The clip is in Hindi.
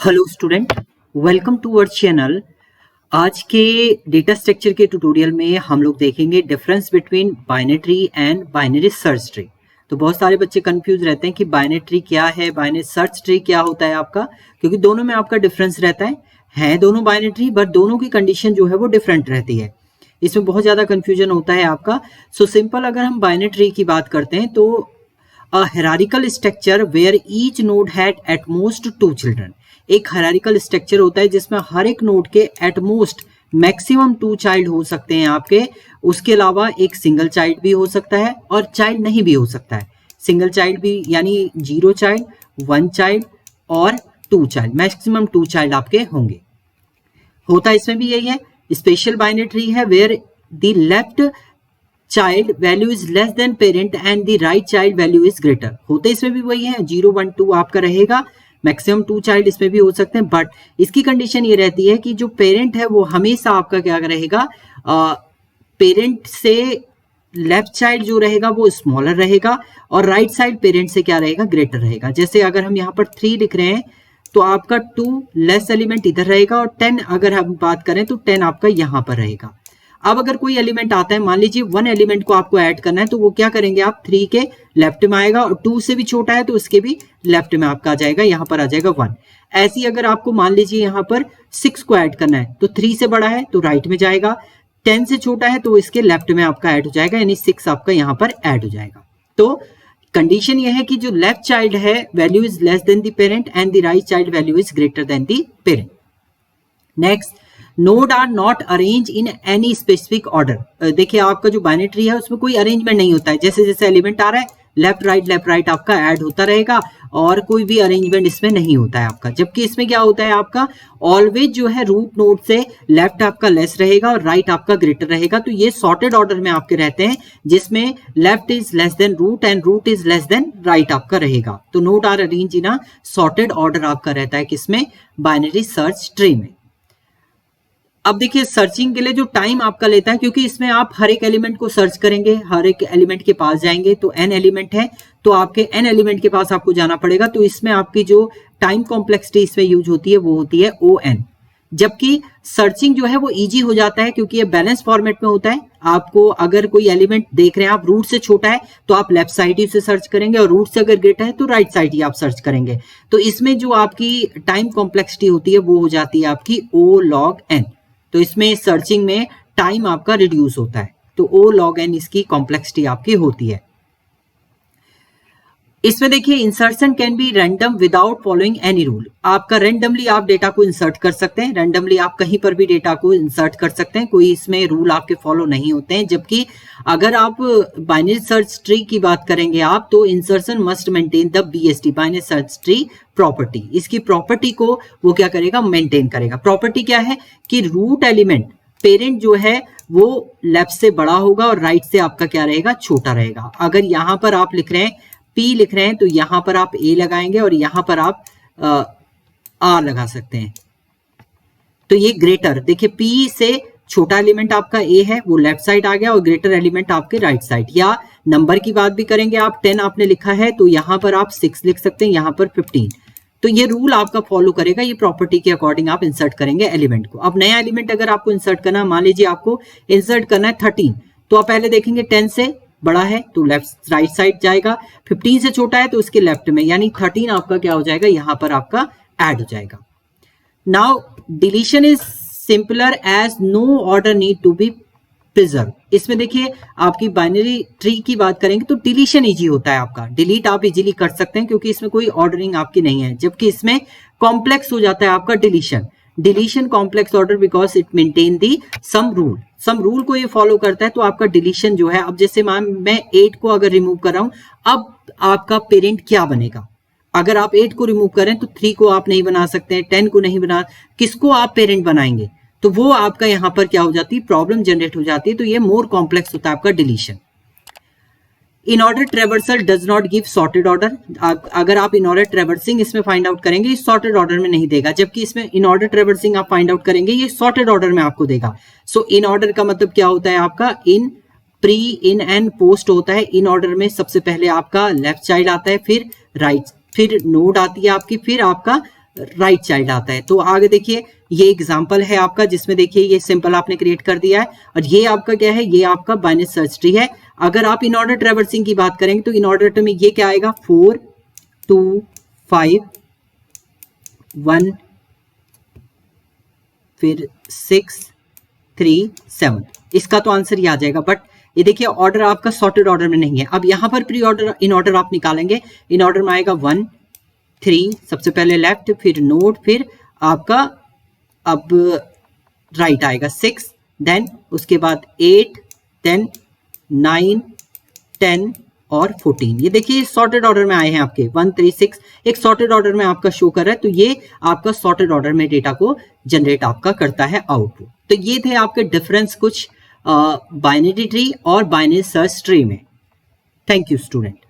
Hello student, welcome to our channel. आज के डेटा स्ट्रक्चर के ट्यूटोरियल में हम लोग देखेंगे difference between binary tree and binary search tree. तो बहुत सारे बच्चे कंफ्यूज रहते हैं कि बाइनरी ट्री क्या है, बाइनरी सर्च ट्री क्या होता है आपका, क्योंकि दोनों में आपका डिफरेंस रहता है दोनों बाइनरी ट्री, बट दोनों की कंडीशन जो है वो डिफरेंट रहती है। इसमें बहुत ज़्यादा कन्फ्यूजन होता है आपका। सो सिंपल अगर हम बाइनरी ट्री की बात करते हैं तो a hierarchical structure where each node had at most 2 children। एक हायरार्किकल स्ट्रक्चर होता है जिसमें हर एक नोड के एट मोस्ट मैक्सिमम 2 चाइल्ड हो सकते हैं आपके। उसके अलावा एक सिंगल चाइल्ड भी हो सकता है और चाइल्ड नहीं भी हो सकता है। सिंगल चाइल्ड भी यानी 0 चाइल्ड, 1 चाइल्ड और 2 चाइल्ड, मैक्सिमम 2 चाइल्ड आपके होंगे। होता इसमें भी यही है। स्पेशल बाइनरी ट्री है where the left child value is less than parent and the right child value is greater. होते इसमें भी वही है, 0 1 2 आपका रहेगा, मैक्सिमम 2 चाइल्ड इसमें भी हो सकते हैं, बट इसकी कंडीशन ये रहती है कि जो पेरेंट है वो हमेशा आपका क्या रहेगा, पेरेंट से लेफ्ट चाइल्ड जो रहेगा वो स्मॉलर रहेगा और राइट साइड पेरेंट से क्या रहेगा, ग्रेटर रहेगा। जैसे अगर हम यहाँ पर 3 लिख रहे हैं तो आपका 2 लेस एलिमेंट इधर रहेगा और 10 अगर हम बात करें तो 10 आपका यहाँ पर रहेगा। अब अगर कोई एलिमेंट आता है, मान लीजिए 1 एलिमेंट को आपको ऐड करना है, तो वो क्या करेंगे आप, 3 के लेफ्ट में आएगा और 2 से भी छोटा है तो उसके भी लेफ्ट में आपका आ जाएगा, यहाँ पर आ जाएगा 1। ऐसे ही अगर आपको मान लीजिए यहाँ पर 6 को ऐड करना है तो 3 से बड़ा है तो राइट में जाएगा, 10 से छोटा है तो इसके लेफ्ट में आपका ऐड हो जाएगा, यानी 6 आपका यहाँ पर ऐड हो जाएगा। तो कंडीशन यह है कि जो लेफ्ट चाइल्ड है value is less than the parent and the right child value is greater than the parent. Next, node are not arrange in any specific order. देखिए आपका जो बाइनरी ट्री है उसमें कोई अरेंजमेंट नहीं होता है, जैसे जैसे एलिमेंट आ रहा है लेफ्ट राइट आपका ऐड होता रहेगा और कोई भी अरेंजमेंट इसमें नहीं होता है आपका। जबकि इसमें क्या होता है आपका, ऑलवेज जो है रूट नोड से लेफ्ट आपका लेस रहेगा और राइट आपका ग्रेटर रहेगा। तो ये सॉर्टेड ऑर्डर में आपके रहते हैं जिसमें left is less than root and root is less than right आपका रहेगा। तो node are arrange in a sorted order आपका रहता है किसमें, बाइनरी सर्च ट्री में। अब देखिए सर्चिंग के लिए जो टाइम आपका लेता है, क्योंकि इसमें आप हर एक एलिमेंट को सर्च करेंगे, हर एक एलिमेंट के पास जाएंगे, तो n एलिमेंट है तो आपके n एलिमेंट के पास आपको जाना पड़ेगा। तो इसमें आपकी जो टाइम कॉम्प्लेक्सिटी इसमें यूज होती है वो होती है O(n). जबकि सर्चिंग जो है वो इजी हो जाता है क्योंकि ये बैलेंस फॉर्मेट में होता है। आपको अगर कोई एलिमेंट देख रहे हैं आप, रूट से छोटा है तो आप लेफ्ट साइड ही उसे सर्च करेंगे और रूट से अगर ग्रेटर है तो राइट साइड ही आप सर्च करेंगे। तो इसमें जो आपकी टाइम कॉम्प्लेक्सिटी होती है वो हो जाती है आपकी O log n। तो इसमें सर्चिंग में टाइम आपका रिड्यूस होता है, तो O log n इसकी कॉम्प्लेक्सिटी आपकी होती है। इसमें देखिए insertion can be random without following any rule. आपका रैंडमली आप डेटा को इंसर्ट कर सकते हैं, रैंडमली आप कहीं पर भी डेटा को इंसर्ट कर सकते हैं, कोई इसमें रूल आपके फॉलो नहीं होते हैं। जबकि अगर आप बाइनरी सर्च ट्री की बात करेंगे आप, तो insertion must maintain the BST, binary search tree property. इसकी प्रॉपर्टी को वो क्या करेगा, मेंटेन करेगा। प्रॉपर्टी क्या है कि रूट एलिमेंट पेरेंट जो है वो लेफ्ट से बड़ा होगा और राइट से आपका क्या रहेगा, छोटा रहेगा। अगर यहाँ पर आप लिख रहे हैं P लिख रहे हैं तो यहां पर आप A लगाएंगे और यहां पर आप R लगा सकते हैं। तो ये ग्रेटर, देखिए P से छोटा एलिमेंट आपका A है वो लेफ्ट साइड आ गया और ग्रेटर एलिमेंट आपके राइट साइड। या नंबर की बात भी करेंगे आप, 10 आपने लिखा है तो यहां पर आप 6 लिख सकते हैं, यहां पर 15। तो ये रूल आपका फॉलो करेगा, ये प्रॉपर्टी के अकॉर्डिंग आप इंसर्ट करेंगे एलिमेंट को। अब नया एलिमेंट अगर आपको इंसर्ट करना है, मान लीजिए आपको इंसर्ट करना है 13, तो आप पहले देखेंगे 10 से बड़ा है तो लेफ्ट राइट साइड जाएगा, 15 से छोटा है तो उसके लेफ्ट में, यानी 13 आपका क्या हो जाएगा, यहां पर आपका ऐड हो जाएगा। Now deletion is simpler as no order need to be preserve. इसमें देखिए आपकी बाइनरी ट्री की बात करेंगे तो डिलीशन इजी होता है आपका, डिलीट आप इजीली कर सकते हैं क्योंकि इसमें कोई ऑर्डरिंग आपकी नहीं है। जबकि इसमें कॉम्प्लेक्स हो जाता है आपका deletion complex order because it maintain the sum rule को ये फॉलो करता है। तो आपका डिलीशन जो है, अब जैसे मैं 8 को अगर रिमूव कर रहा हूं, अब आपका पेरेंट क्या बनेगा। अगर आप 8 को रिमूव करें तो 3 को आप नहीं बना सकते, 10 को नहीं बना, किसको आप पेरेंट बनाएंगे, तो वो आपका यहां पर क्या हो जाती है, प्रॉब्लम जनरेट हो जाती है। तो ये मोर कॉम्प्लेक्स होता है आपका deletion. In order traversal does not give sorted order. अगर आप इन ऑर्डर ट्रेवर्सिंग इसमें फाइंड आउट करेंगे, ये सॉर्टेड ऑर्डर में नहीं देगा, जबकि इसमें इन ऑर्डर ट्रेवर्सिंग आप फाइंड आउट करेंगे ये सॉर्टेड ऑर्डर में आपको देगा। सो इन ऑर्डर का मतलब क्या होता है आपका, इन, प्री, इन एंड पोस्ट होता है। इन ऑर्डर में सबसे पहले आपका लेफ्ट चाइल्ड आता है, फिर राइट, फिर नोड आती है आपकी, फिर आपका राइट चाइल्ड आता है। तो आगे देखिए ये एग्जांपल है आपका, जिसमें देखिए ये सिंपल आपने क्रिएट कर दिया है, और ये आपका क्या है, ये आपका बाइनरी सर्च ट्री है। अगर आप इन ऑर्डर ट्रैवर्सिंग की बात करेंगे तो इन ऑर्डर में ये क्या आएगा, 4 2 5 1 फिर 6 3 7, इसका तो आंसर ही आ जाएगा। बट ये देखिए ऑर्डर आपका सॉर्टेड ऑर्डर में नहीं है। अब यहाँ पर प्री ऑर्डर इन ऑर्डर आप निकालेंगे, इन ऑर्डर में आएगा 1 3, सबसे पहले लेफ्ट, फिर नोड, फिर आपका अब राइट आएगा 6, देन उसके बाद 8, देन 9 10 और 14। ये देखिए सॉर्टेड ऑर्डर में आए हैं आपके 1 3 6, एक सॉर्टेड ऑर्डर में आपका शो कर रहा है। तो ये आपका सॉर्टेड ऑर्डर में डेटा को जनरेट आपका करता है आउटपुट। तो ये थे आपके डिफरेंस कुछ बाइनरी ट्री और बाइनरी सर्च ट्री में। Thank you student.